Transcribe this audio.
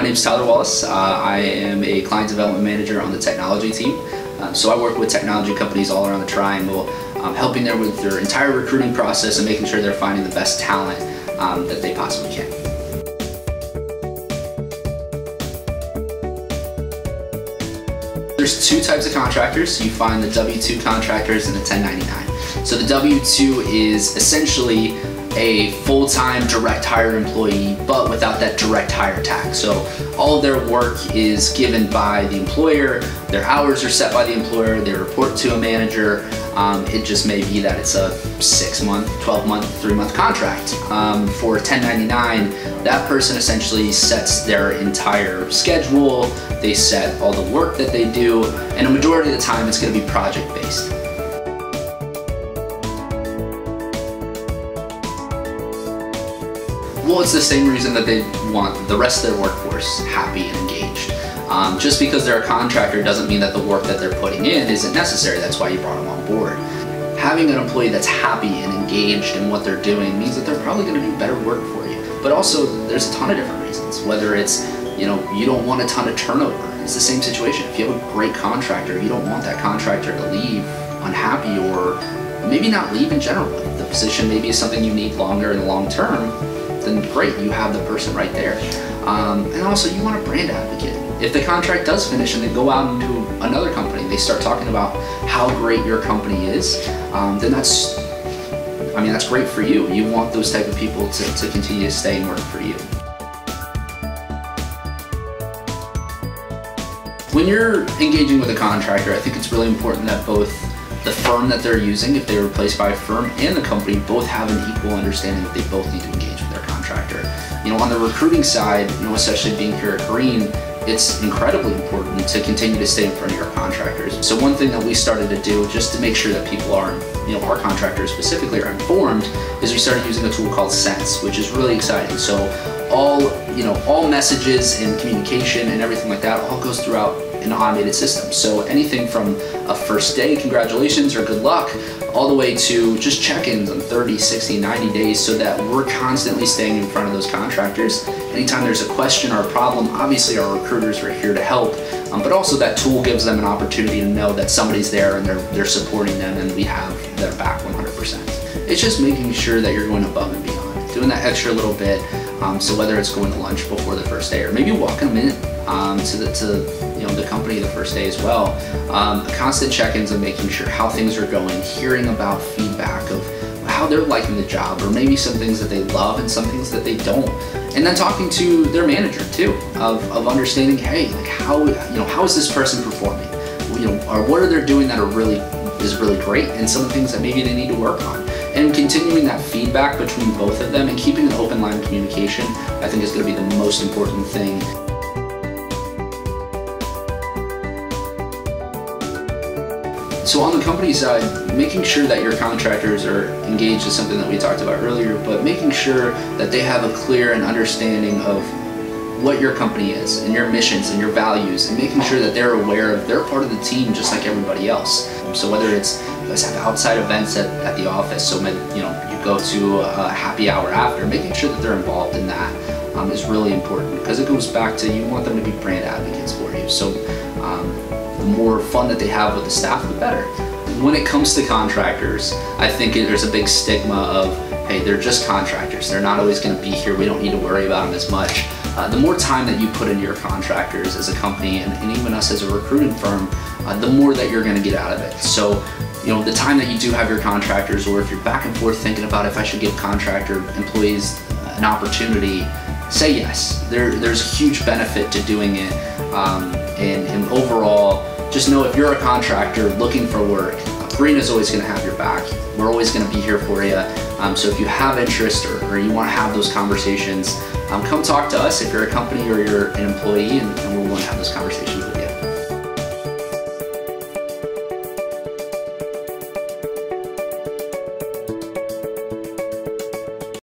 name's Tyler Wallace. I am a client development manager on the technology team. So I work with technology companies all around the triangle, helping them with their entire recruiting process and making sure they're finding the best talent that they possibly can. There's two types of contractors. You find the W-2 contractors and the 1099. So the W-2 is essentially a full-time direct hire employee, but without that direct hire tax. So all of their work is given by the employer, their hours are set by the employer, they report to a manager. It just may be that it's a 6-month, 12-month, 3-month contract. For 1099, that person essentially sets their entire schedule, they set all the work that they do, and a majority of the time it's going to be project-based. Well, it's the same reason that they want the rest of their workforce happy and engaged. Just because they're a contractor doesn't mean that the work that they're putting in isn't necessary. That's why you brought them on board. Having an employee that's happy and engaged in what they're doing means that they're probably going to do better work for you. But also, there's a ton of different reasons. Whether it's, you don't want a ton of turnover. It's the same situation. If you have a great contractor, you don't want that contractor to leave unhappy, or maybe not leave in general. If the position maybe is something you need longer in the long term, then great, you have the person right there. And also, you want a brand advocate. If the contract does finish and they go out into another company, they start talking about how great your company is, then that's great for you. You want those type of people to continue to stay and work for you. When you're engaging with a contractor, I think it's really important that both the firm that they're using, if they're replaced by a firm, and the company both have an equal understanding that they both need to engage with their contractor. On the recruiting side, especially being here at Greene, it's incredibly important to continue to stay in front of your contractors. So one thing that we started to do, just to make sure that people are, our contractors specifically are informed, is we started using a tool called Sense, which is really exciting. So all messages and communication and everything like that all goes throughout an automated system. So anything from a first day, congratulations or good luck, all the way to just check-ins on 30, 60, 90 days, so that we're constantly staying in front of those contractors. Anytime there's a question or a problem, obviously our recruiters are here to help, but also that tool gives them an opportunity to know that somebody's there and they're supporting them, and we have their back 100%. It's just making sure that you're going above and beyond, doing that extra little bit. So whether it's going to lunch before the first day, or maybe walking them in to the company the first day as well. Constant check-ins of making sure how things are going, hearing about feedback of how they're liking the job, or maybe some things that they love and some things that they don't. And then talking to their manager too, of understanding, hey, like how is this person performing? Or what are they doing that is really great, and some of the things that maybe they need to work on. And continuing that feedback between both of them and keeping an open line of communication, I think, is going to be the most important thing. So on the company side, making sure that your contractors are engaged is something that we talked about earlier, but making sure that they have a clear and understanding of what your company is and your missions and your values, and making sure that they're aware of they're part of the team just like everybody else. So whether it's, you guys have outside events at the office, so you go to a happy hour after, making sure that they're involved in that is really important, because it goes back to, you want them to be brand advocates for you. So the more fun that they have with the staff, the better. When it comes to contractors, I think there's a big stigma of, hey, they're just contractors, they're not always going to be here, we don't need to worry about them as much. The more time that you put into your contractors as a company, and even us as a recruiting firm, the more that you're going to get out of it. So, the time that you do have your contractors, or if you're back and forth thinking about if I should give contractor employees an opportunity, say yes. There's a huge benefit to doing it, and overall, just know if you're a contractor looking for work, Greene is always going to have your back. We're always going to be here for you. So if you have interest, or you want to have those conversations, come talk to us if you're a company or you're an employee, and we're willing to have those conversations with you.